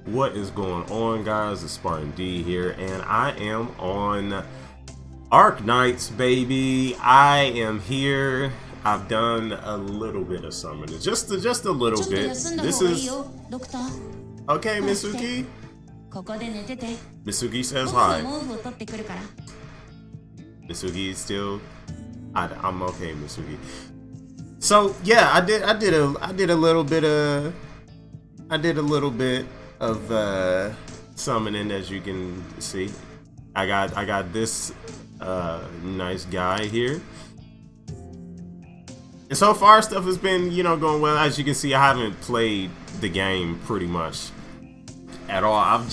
What is going on, guys? It's Spartan D here, and I am on Arknights, baby. I am here. I've done a little bit of summoning, just a little bit. This is okay, Mitsuki. Mitsuki says hi. Mitsuki is still. I'm okay, Mitsuki. So yeah, I did a little bit of summoning, as you can see. I got this nice guy here, and so far stuff has been going well. As you can see, I haven't played the game pretty much at all. I've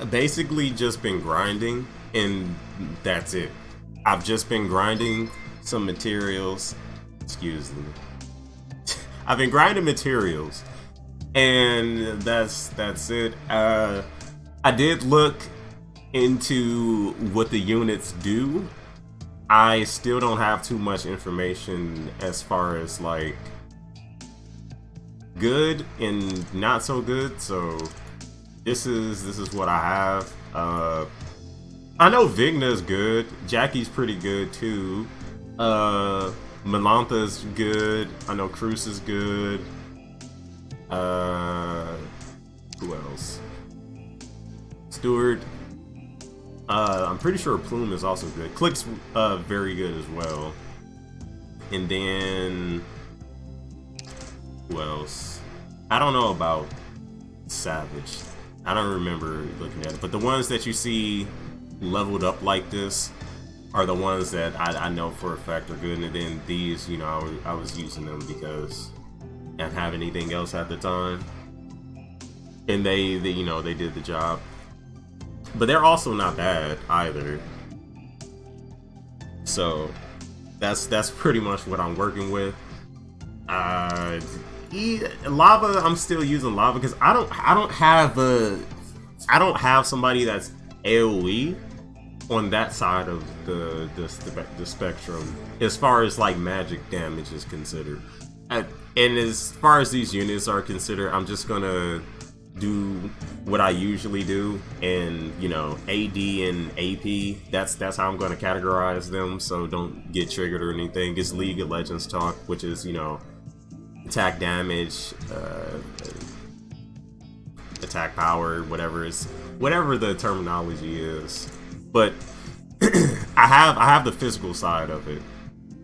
basically just been grinding, and that's it. I've just been grinding some materials. Excuse me. I've been grinding materials, and that's it. I did look into what the units do. I still don't have too much information as far as like good and not so good. So this is what I have. I know Vigna's good. Jackie's pretty good too. Melantha's good. I know Cruz is good. Who else? Stewart. I'm pretty sure Plume is also good. Click's very good as well. And then who else? I don't know about Savage. I don't remember looking at it. But the ones that you see leveled up like this are the ones that I know for a fact are good. And then these, I was using them because I didn't have anything else at the time, and they did the job. But they're also not bad either. So that's pretty much what I'm working with. Lava, I'm still using lava because I don't have somebody that's AoE on that side of the spectrum as far as like magic damage is considered. And as far as these units are considered, I'm just gonna do what I usually do, and AD and AP. That's how I'm gonna categorize them. So don't get triggered or anything. It's League of Legends talk, which is attack damage, attack power, whatever the terminology is. But I have the physical side of it.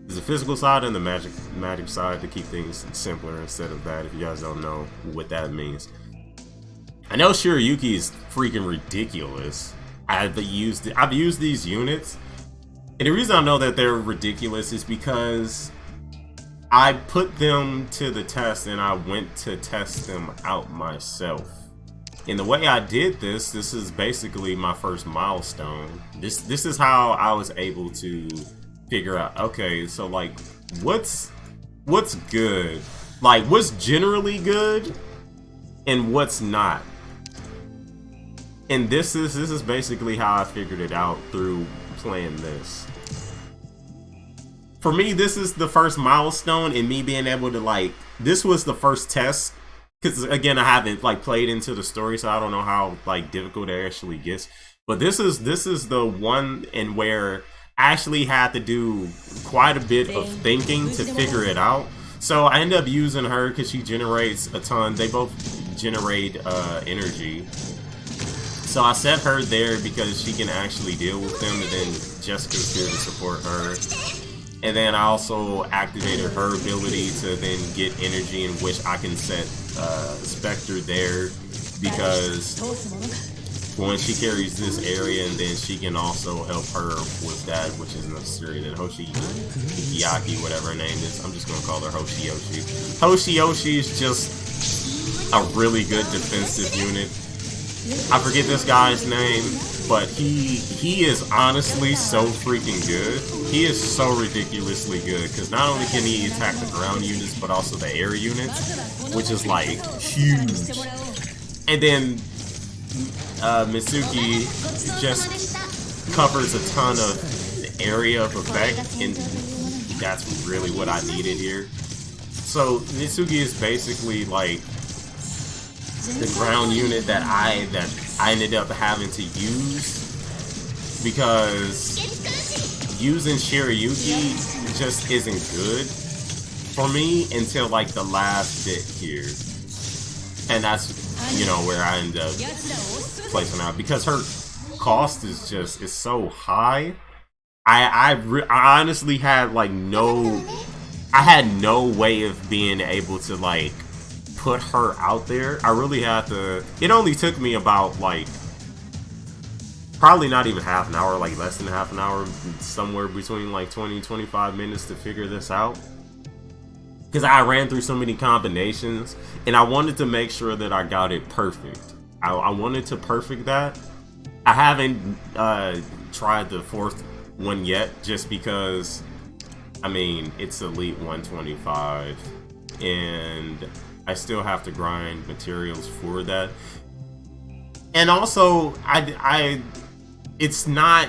There's the physical side and the magic side to keep things simpler instead of that, if you guys don't know what that means. I know Shiryuki is freaking ridiculous. I've used these units, and the reason I know that they're ridiculous is because I put them to the test and I went to test them out myself. And the way I did this is basically my first milestone. This is how I was able to figure out, okay, so like what's good, like what's generally good and what's not. And this is basically how I figured it out through playing this. For me, this is the first milestone in me being able to this was the first test. Because again, I haven't played into the story, so I don't know how difficult it actually gets. But this is the one in where I actually had to do quite a bit of thinking to figure it out. So I ended up using her because she generates a ton. They both generate energy. So I set her there because she can actually deal with them, and then Jessica's here to support her. And then I also activated her ability to then get energy, in which I can set Spectre there, because when she carries this area, and then she can also help her with that, which is necessary. Then Hikiyaki, whatever her name is, I'm just gonna call her Hoshioshi. Hoshioshi is just a really good defensive unit. I forget this guy's name, but he is honestly so freaking good. He is so ridiculously good, because not only can he attack the ground units, but also the air units, which is huge. And then Mitsuki just covers a ton of area of effect, and that's really what I needed here. So Mitsuki is basically the ground unit that I ended up having to use, because using Shirayuki just isn't good for me until like the last bit here, and that's, you know, where I end up placing out, because her cost is so high. I honestly had like I had no way of being able to like put her out there. I really had to. It only took me about like probably not even half an hour, like less than half an hour, somewhere between like 20-25 minutes to figure this out, because I ran through so many combinations and I wanted to make sure that I got it perfect. I wanted to perfect that. I haven't tried the fourth one yet, just because, I mean, it's Elite 125 and I still have to grind materials for that. And also, it's not,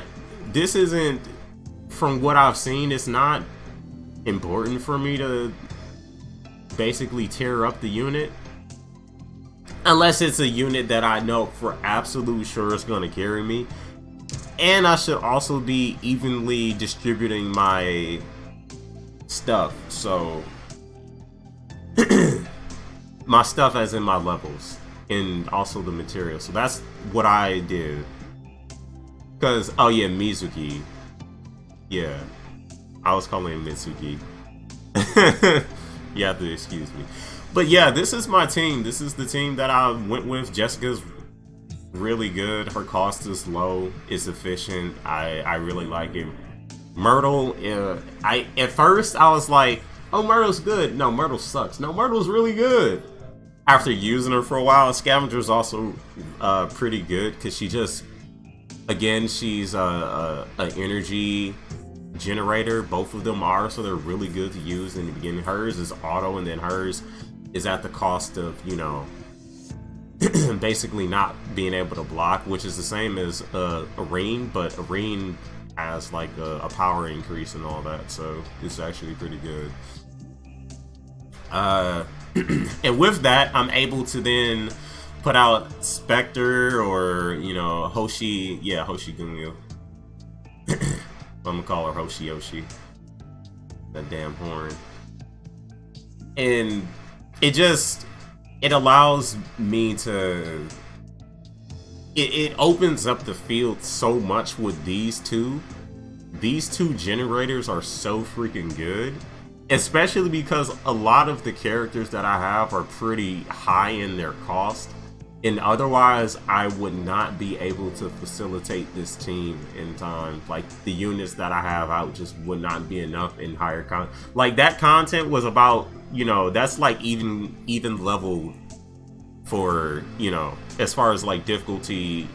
this isn't, from what I've seen, it's not important for me to basically tear up the unit, unless it's a unit that I know for absolute sure is going to carry me. And I should also be evenly distributing my stuff, so my stuff as in my levels, and also the material. So that's what I did. Because, oh yeah, Mizuki. Yeah, I was calling him Mitsuki. You have to excuse me. But yeah, this is my team. This is the team that I went with. Jessica's really good. Her cost is low. It's efficient. I really like it. Myrtle, at first I was like, oh, Myrtle's good. No, Myrtle sucks. No, Myrtle's really good. After using her for a while, Scavenger's also pretty good, because she just, again, she's an energy generator. Both of them are, so they're really good to use in the beginning. Hers is auto, and then hers is at the cost of, you know, basically not being able to block, which is the same as Arene, but Arene has like a power increase and all that, so it's actually pretty good. And with that, I'm able to then put out Spectre, or, you know, Hoshi, yeah, Hoshi Gunyo. I'm gonna call her Hoshi Yoshi. That damn horn. And it allows me to, it opens up the field so much with these two. These two generators are so freaking good, especially because a lot of the characters that I have are pretty high in their cost, and otherwise I would not be able to facilitate this team in time. Like, the units that I have out just would not be enough in higher content. Like, that content was about, you know, that's like even level for, you know, as far as like difficulty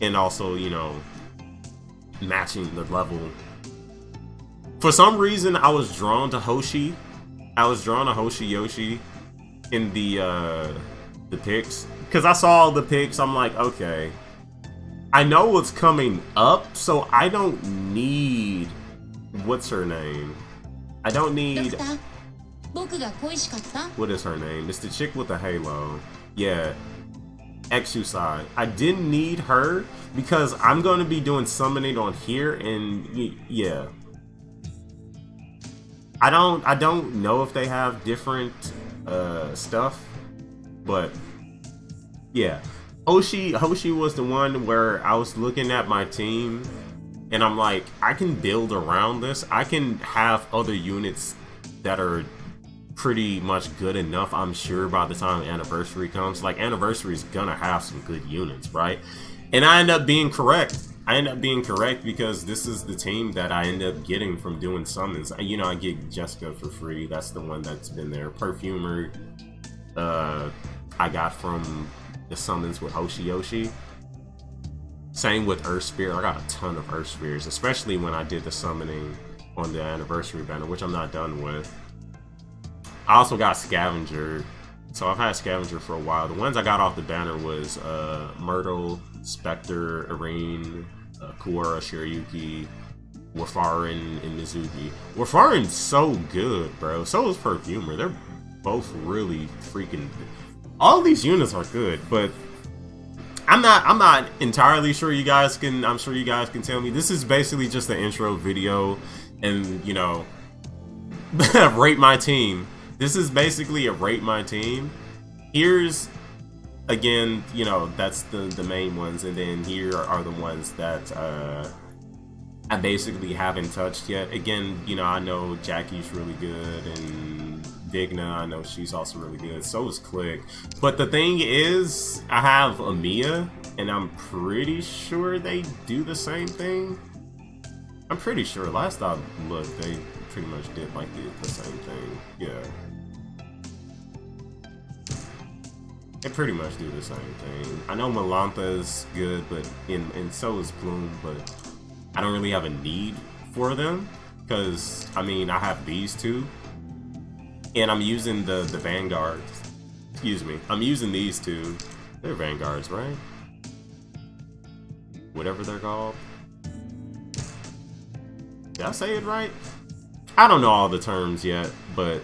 and also, you know, matching the level. For some reason, I was drawn to Hoshi. I was drawn to Hoshi Yoshi in the pics, because I saw the pics. I'm like, okay, I know what's coming up, so I don't need, what's her name? I don't need, what is her name? It's the chick with the halo. Yeah, Exusai. I didn't need her because I'm going to be doing summoning on here, and yeah. I don't know if they have different stuff, but yeah. Hoshi was the one where I was looking at my team and I'm like, I can build around this. I can have other units that are pretty much good enough, I'm sure, by the time Anniversary comes. Like, Anniversary is gonna have some good units, right? And I end up being correct. Because this is the team that I end up getting from doing summons. You know, I get Jessica for free. That's the one that's been there. Perfumer, I got from the summons with Hoshi Yoshi. Same with Earth Spear. I got a ton of Earth Spears, especially when I did the summoning on the Anniversary banner, which I'm not done with. I also got Scavenger. So I've had Scavenger for a while. The ones I got off the banner was Myrtle, Spectre, Arene, Kuwara, Shirayuki, Warfarin, and Mizuki. Warfarin's so good, bro. So is Perfumer. both really freaking. All of these units are good, but I'm not entirely sure. I'm sure you guys can tell me. This is basically just the intro video, and you know, rate my team. This is basically a rate my team. Here's again, you know, that's the main ones, and then here are the ones that I basically haven't touched yet. Again, you know, I know Jackie's really good, and Digna, I know she's also really good. So is Click. But the thing is, I have Amia, and I'm pretty sure they do the same thing. I'm pretty sure. Last I looked, they pretty much did like the same thing. Yeah. They pretty much do the same thing. I know Malantha is good, but and so is Plume, but I don't really have a need for them, because I mean, I have these two. And I'm using the Vanguards. Excuse me. I'm using these two. They're Vanguards, right? Whatever they're called. Did I say it right? I don't know all the terms yet, but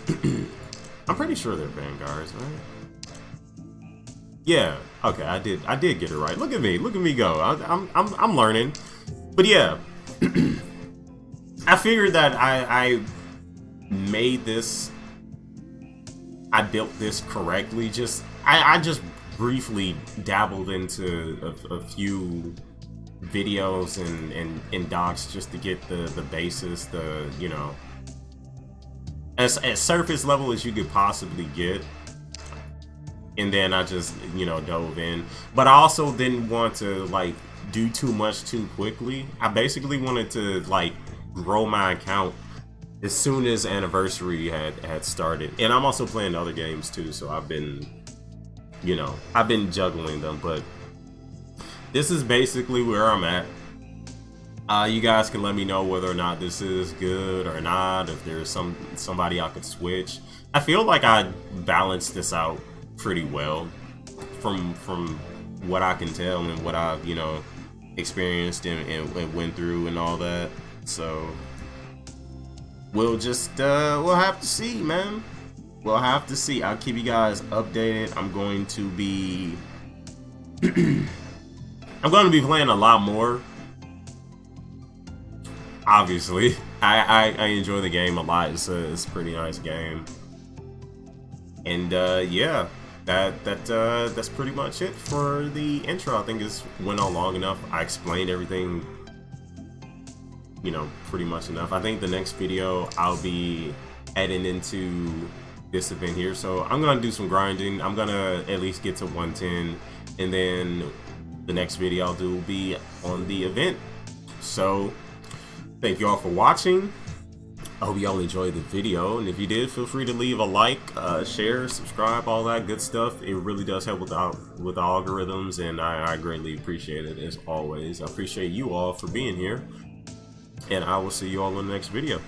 I'm pretty sure they're Vanguards, right? Yeah. Okay, I did get it right. Look at me go. I'm learning. But yeah, I figured that I made this, I built this correctly. I just briefly dabbled into a few videos and docs just to get the basis, the, you know, as surface level as you could possibly get. And then I just, you know, dove in. But I also didn't want to like do too much too quickly. I basically wanted to like grow my account as soon as Anniversary had started. And I'm also playing other games too, so I've been, you know, I've been juggling them. But this is basically where I'm at. You guys can let me know whether or not this is good or not, if there's somebody I could switch. I feel like I balanced this out pretty well from what I can tell and what I've, you know, experienced and went through and all that. So we'll just we'll have to see, man. We'll have to see. I'll keep you guys updated. I'm going to be I'm going to be playing a lot more. Obviously, I enjoy the game a lot. It's a pretty nice game. And yeah, that's pretty much it for the intro. I think it's went on long enough. I explained everything, you know, pretty much enough. I think the next video I'll be adding into this event here. So I'm gonna do some grinding. I'm gonna at least get to 110, and then the next video I'll do will be on the event. So thank you all for watching. I hope you all enjoyed the video, and if you did, feel free to leave a like, share, subscribe, all that good stuff. It really does help with the algorithms, and I greatly appreciate it as always. I appreciate you all for being here, and I will see you all in the next video.